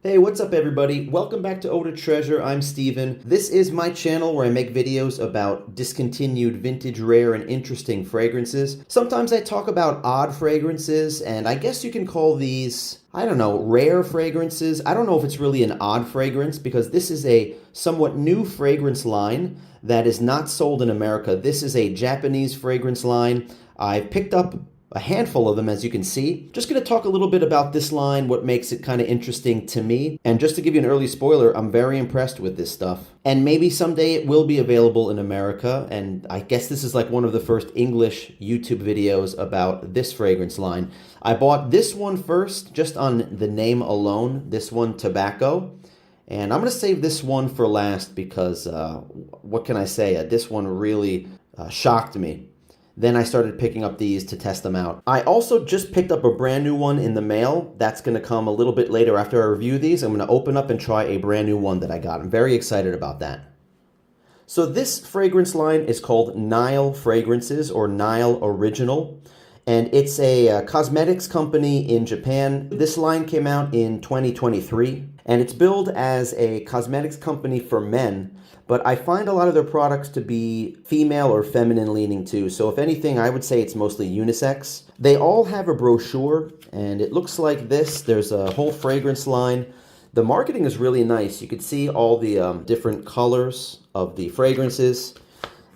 Hey, what's up everybody? Welcome back to Eau de Treasure. I'm Steven. This is my channel where I make videos about discontinued, vintage, rare, and interesting fragrances. Sometimes I talk about odd fragrances, and I guess you can call these, I don't know, rare fragrances. I don't know if it's really an odd fragrance because this is a somewhat new fragrance line that is not sold in America. This is a Japanese fragrance line. I picked up a handful of them, as you can see. Just going to talk a little bit about this line, what makes it kind of interesting to me. And just to give you an early spoiler, I'm very impressed with this stuff. And maybe someday it will be available in America. And I guess this is like one of the first English YouTube videos about this fragrance line. I bought this one first, just on the name alone, this one, Tobacco. And I'm going to save this one for last because, what can I say? This one really shocked me. Then I started picking up these to test them out. I also just picked up a brand new one in the mail. That's going to come a little bit later after I review these. I'm going to open up and try a brand new one that I got. I'm very excited about that. So this fragrance line is called Nile Fragrances or Nile Original. And it's a cosmetics company in Japan. This line came out in 2023. And it's billed as a cosmetics company for men. But I find a lot of their products to be female or feminine leaning too. So if anything, I would say it's mostly unisex. They all have a brochure and it looks like this. There's a whole fragrance line. The marketing is really nice. You can see all the different colors of the fragrances.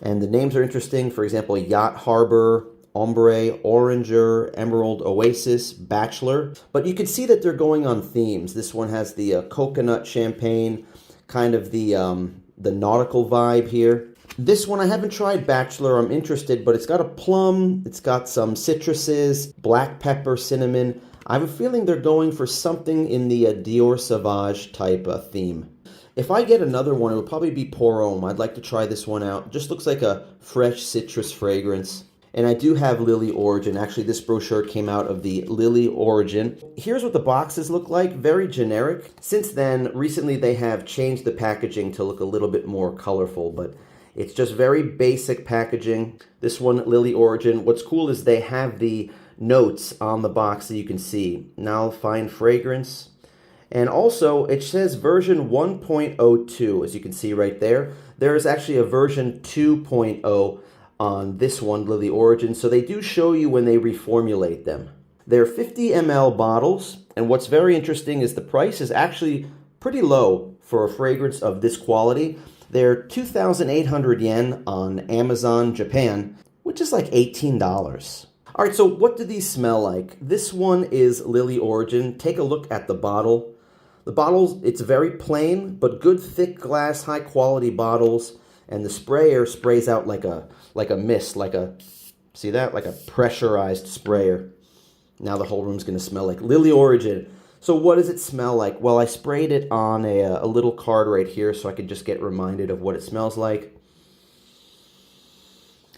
And the names are interesting. For example, Yacht Harbor, Ombre Oranger, Emerald Oasis, Bachelor. But you can see that they're going on themes. This one has the coconut champagne, kind of the nautical vibe here. This one I haven't tried Bachelor. I'm interested, but it's got a plum, it's got some citruses, black pepper, cinnamon. I have a feeling they're going for something in the Dior Sauvage type theme. If I get another one, it would probably be Pour Homme. I'd like to try this one out. Just looks like a fresh citrus fragrance. And I do have Lily Origin. Actually, this brochure came out of the Lily Origin. Here's what the boxes look like. Very generic. Since then, recently they have changed the packaging to look a little bit more colorful, but it's just very basic packaging. This one, Lily Origin. What's cool is they have the notes on the box that you can see. Now, fine fragrance. And also, it says version 1.02, as you can see right there. There is actually a version 2.0 on this one, Lily Origin, so they do show you when they reformulate them. They're 50 ml bottles, and what's very interesting is the price is actually pretty low for a fragrance of this quality. They're 2,800 yen on Amazon Japan, which is like $18. All right, so what do these smell like? This one is Lily Origin. Take a look at the bottle. The bottles, it's very plain, but good thick glass, high quality bottles. And the sprayer sprays out like a mist, see that? Like a pressurized sprayer. Now the whole room's going to smell like Lily Origin. So what does it smell like? Well, I sprayed it on a little card right here so I could just get reminded of what it smells like.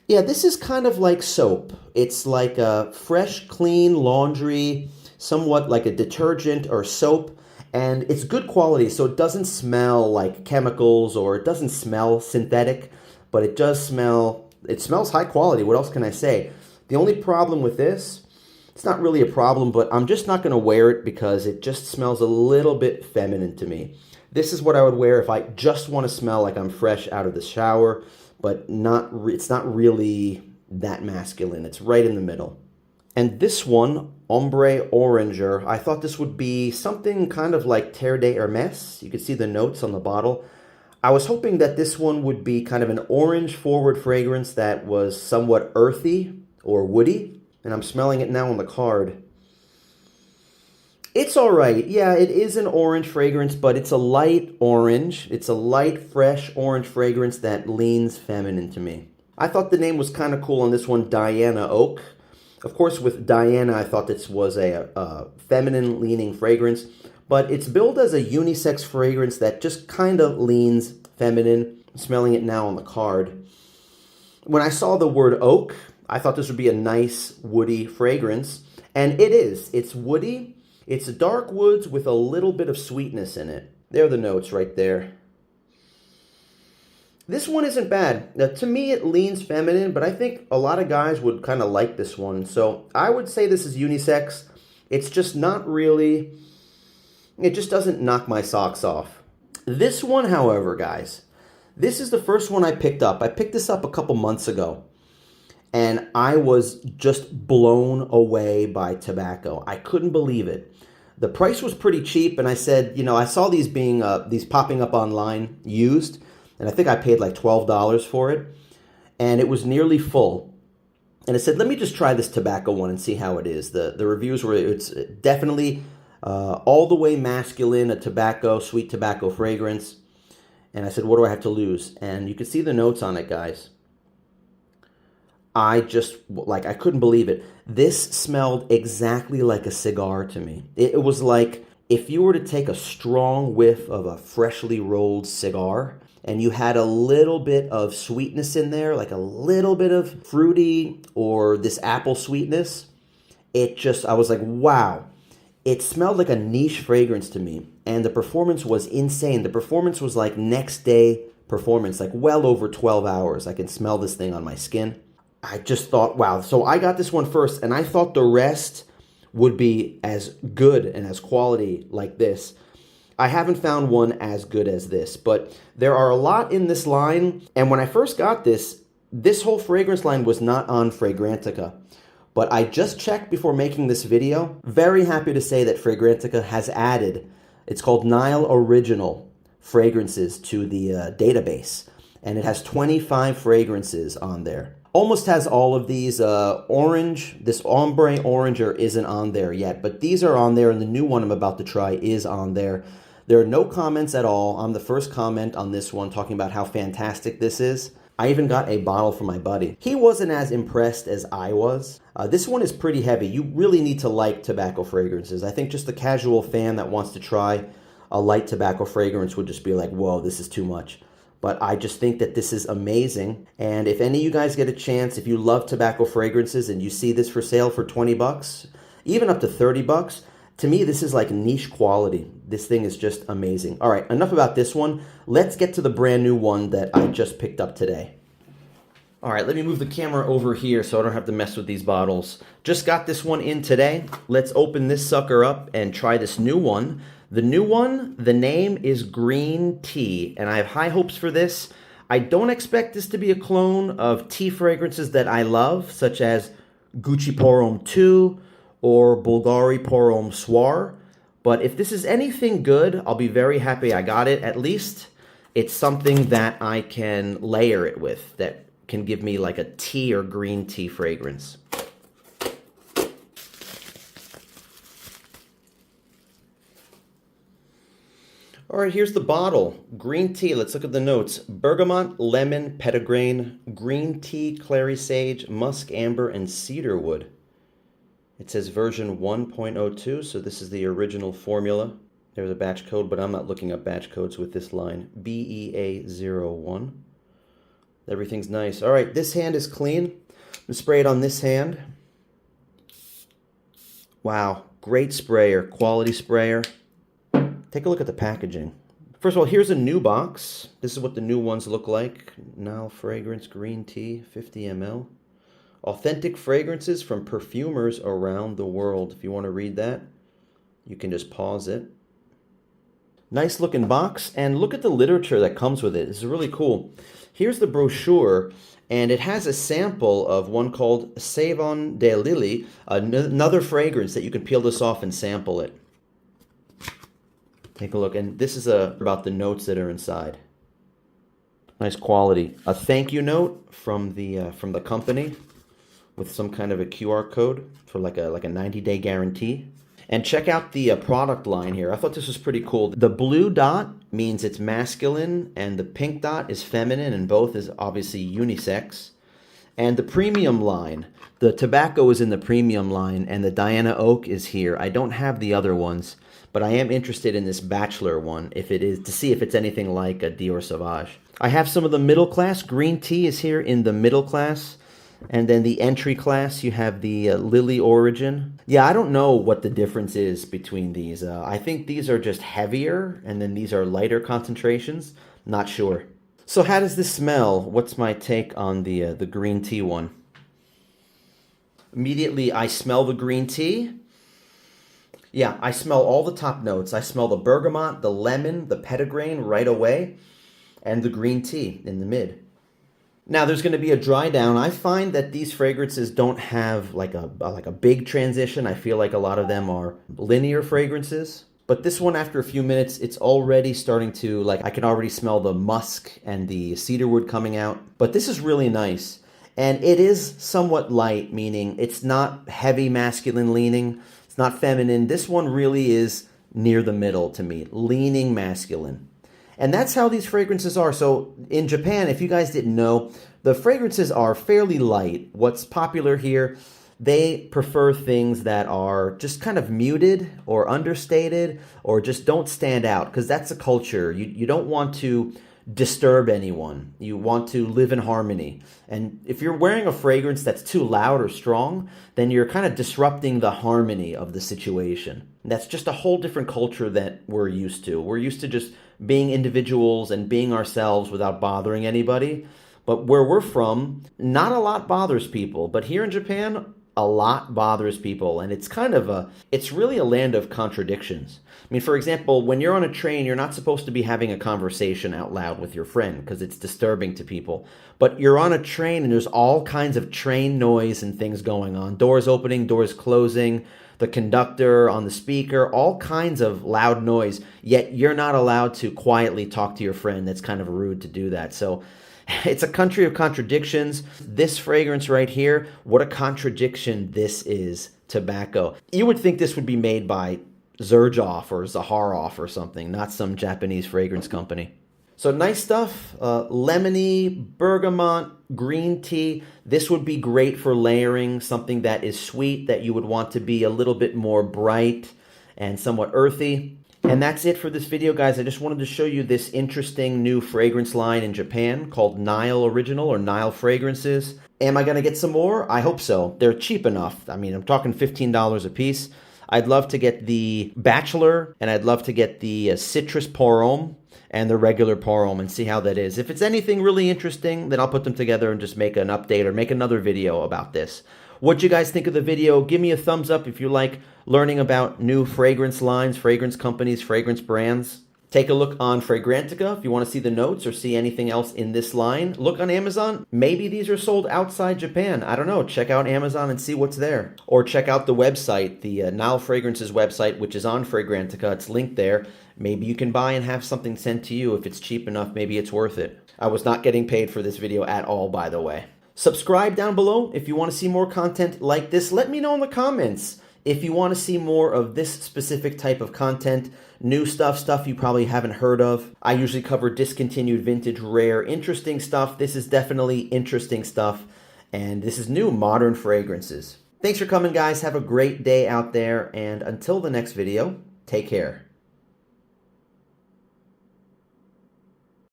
Yeah, this is kind of like soap. It's like a fresh, clean laundry, somewhat like a detergent or soap. And it's good quality, so it doesn't smell like chemicals or it doesn't smell synthetic, but it does smell, it smells high quality. What else can I say? The only problem with this, it's not really a problem, but I'm just not going to wear it because it just smells a little bit feminine to me. This is what I would wear if I just want to smell like I'm fresh out of the shower, but it's not really that masculine. It's right in the middle. And this one, Ombre Oranger, I thought this would be something kind of like Terre de Hermes. You can see the notes on the bottle. I was hoping that this one would be kind of an orange forward fragrance that was somewhat earthy or woody. And I'm smelling it now on the card. It's all right. Yeah, it is an orange fragrance, but it's a light orange. It's a light, fresh orange fragrance that leans feminine to me. I thought the name was kind of cool on this one, Diana Oak. Of course, with Diana, I thought this was a feminine-leaning fragrance, but it's billed as a unisex fragrance that just kind of leans feminine. I'm smelling it now on the card. When I saw the word oak, I thought this would be a nice woody fragrance, and it is. It's woody. It's dark woods with a little bit of sweetness in it. There are the notes right there. This one isn't bad. Now, to me, it leans feminine, but I think a lot of guys would kind of like this one. So I would say this is unisex. It's just not really It just doesn't knock my socks off. This one, however, guys, this is the first one I picked up. I picked this up a couple months ago, and I was just blown away by tobacco. I couldn't believe it. The price was pretty cheap, and I said, you know, I saw these being these popping up online used, and I think I paid like $12 for it, and it was nearly full. And I said, let me just try this tobacco one and see how it is. The reviews were, it's definitely all the way masculine, a tobacco, sweet tobacco fragrance. And I said, what do I have to lose? And you can see the notes on it, guys. I just, like, I couldn't believe it. This smelled exactly like a cigar to me. It was like if you were to take a strong whiff of a freshly rolled cigar and you had a little bit of sweetness in there, like a little bit of fruity or this apple sweetness, it just, I was like, wow. It smelled like a niche fragrance to me, and the performance was insane. The performance was like next day performance, like well over 12 hours. I can smell this thing on my skin. I just thought, wow. So I got this one first, and I thought the rest would be as good and as quality like this. I haven't found one as good as this, but there are a lot in this line. And when I first got this whole fragrance line was not on Fragrantica. But I just checked before making this video. Very happy to say that Fragrantica has added, it's called Nile Original fragrances to the database. And it has 25 fragrances on there. Almost has all of these. Orange, this Ombre Oranger isn't on there yet, but these are on there, and the new one I'm about to try is on there. There are no comments at all. I'm the first comment on this one talking about how fantastic this is. I even got a bottle for my buddy. He wasn't as impressed as I was. This one is pretty heavy. You really need to like tobacco fragrances. I think just the casual fan that wants to try a light tobacco fragrance would just be like, whoa, this is too much. But I just think that this is amazing. And if any of you guys get a chance, if you love tobacco fragrances and you see this for sale for 20 bucks, even up to 30 bucks, to me, this is like niche quality. This thing is just amazing. All right, enough about this one. Let's get to the brand new one that I just picked up today. All right, let me move the camera over here so I don't have to mess with these bottles. Just got this one in today. Let's open this sucker up and try this new one. The new one, the name is Green Tea, and I have high hopes for this. I don't expect this to be a clone of tea fragrances that I love, such as Gucci Pour Homme 2 or Bulgari Pour Homme Soir. But if this is anything good, I'll be very happy I got it. At least it's something that I can layer it with, that can give me like a tea or green tea fragrance. All right, here's the bottle. Green tea, let's look at the notes. Bergamot, lemon, petitgrain, green tea, clary sage, musk amber, and cedarwood. It says version 1.02, so this is the original formula. There's a batch code, but I'm not looking up batch codes with this line. BEA01. Everything's nice. All right, this hand is clean. I'm gonna spray it on this hand. Wow, great sprayer, quality sprayer. Take a look at the packaging. First of all, here's a new box. This is what the new ones look like. Nile Fragrance Green Tea, 50 ml. Authentic fragrances from perfumers around the world. If you want to read that, you can just pause it. Nice looking box, and look at the literature that comes with it. This is really cool. Here's the brochure, and it has a sample of one called Savon de Lily, another fragrance that you can peel this off and sample it. Take a look, and this is about the notes that are inside. Nice quality. A thank you note from the company with some kind of a QR code for like a 90-day guarantee. And check out the product line here. I thought this was pretty cool. The blue dot means it's masculine, and the pink dot is feminine, and both is obviously unisex. And the premium line, the tobacco is in the premium line, and the Diana Oak is here. I don't have the other ones, but I am interested in this Bachelor one, if it is, to see if it's anything like a Dior Sauvage. I have some of the middle class. Green tea is here in the middle class. And then the entry class, you have the Lily Origin. Yeah, I don't know what the difference is between these. I think these are just heavier, and then these are lighter concentrations. Not sure. So how does this smell? What's my take on the green tea one? Immediately, I smell the green tea. Yeah, I smell all the top notes. I smell the bergamot, the lemon, the petitgrain right away, and the green tea in the mid. Now there's going to be a dry down. I find that these fragrances don't have like a big transition. I feel like a lot of them are linear fragrances. But this one, after a few minutes, it's already starting to, like, I can already smell the musk and the cedarwood coming out. But this is really nice. And it is somewhat light, meaning it's not heavy masculine leaning. It's not feminine. This one really is near the middle to me, leaning masculine. And that's how these fragrances are. So in Japan, if you guys didn't know, the fragrances are fairly light. What's popular here, they prefer things that are just kind of muted or understated or just don't stand out, because that's a culture. You don't want to disturb anyone. You want to live in harmony. And if you're wearing a fragrance that's too loud or strong, then you're kind of disrupting the harmony of the situation. And that's just a whole different culture that we're used to. We're used to just being individuals and being ourselves without bothering anybody. But where we're from, not a lot bothers people. But here in Japan, a lot bothers people. And it's it's really a land of contradictions. I mean, for example, when you're on a train, you're not supposed to be having a conversation out loud with your friend because it's disturbing to people. But you're on a train and there's all kinds of train noise and things going on. Doors opening, doors closing, the conductor on the speaker, all kinds of loud noise. Yet you're not allowed to quietly talk to your friend. That's kind of rude to do that. So it's a country of contradictions. This fragrance right here, what a contradiction this is. Tobacco. You would think this would be made by Xerjoff or Zaharoff or something, not some Japanese fragrance company. So nice stuff. Lemony, bergamot, green tea. This would be great for layering something that is sweet, that you would want to be a little bit more bright and somewhat earthy. And that's it for this video, guys. I just wanted to show you this interesting new fragrance line in Japan called Nile Original or Nile Fragrances. Am I going to get some more? I hope so. They're cheap enough. I mean, I'm talking $15 a piece. I'd love to get the Bachelor, and I'd love to get the Citrus Pour Homme and the regular Pour Homme and see how that is. If it's anything really interesting, then I'll put them together and just make an update or make another video about this. What you guys think of the video? Give me a thumbs up if you like learning about new fragrance lines, fragrance companies, fragrance brands. Take a look on Fragrantica if you want to see the notes or see anything else in this line. Look on Amazon. Maybe these are sold outside Japan. I don't know. Check out Amazon and see what's there. Or check out the website, the Nile Fragrances website, which is on Fragrantica. It's linked there. Maybe you can buy and have something sent to you. If it's cheap enough, maybe it's worth it. I was not getting paid for this video at all, by the way. Subscribe down below if you want to see more content like this. Let me know in the comments if you want to see more of this specific type of content, new stuff you probably haven't heard of. I usually cover discontinued, vintage, rare, interesting stuff. This is definitely interesting stuff, and this is new, modern fragrances. Thanks for coming, guys. Have a great day out there, and until the next video, take care.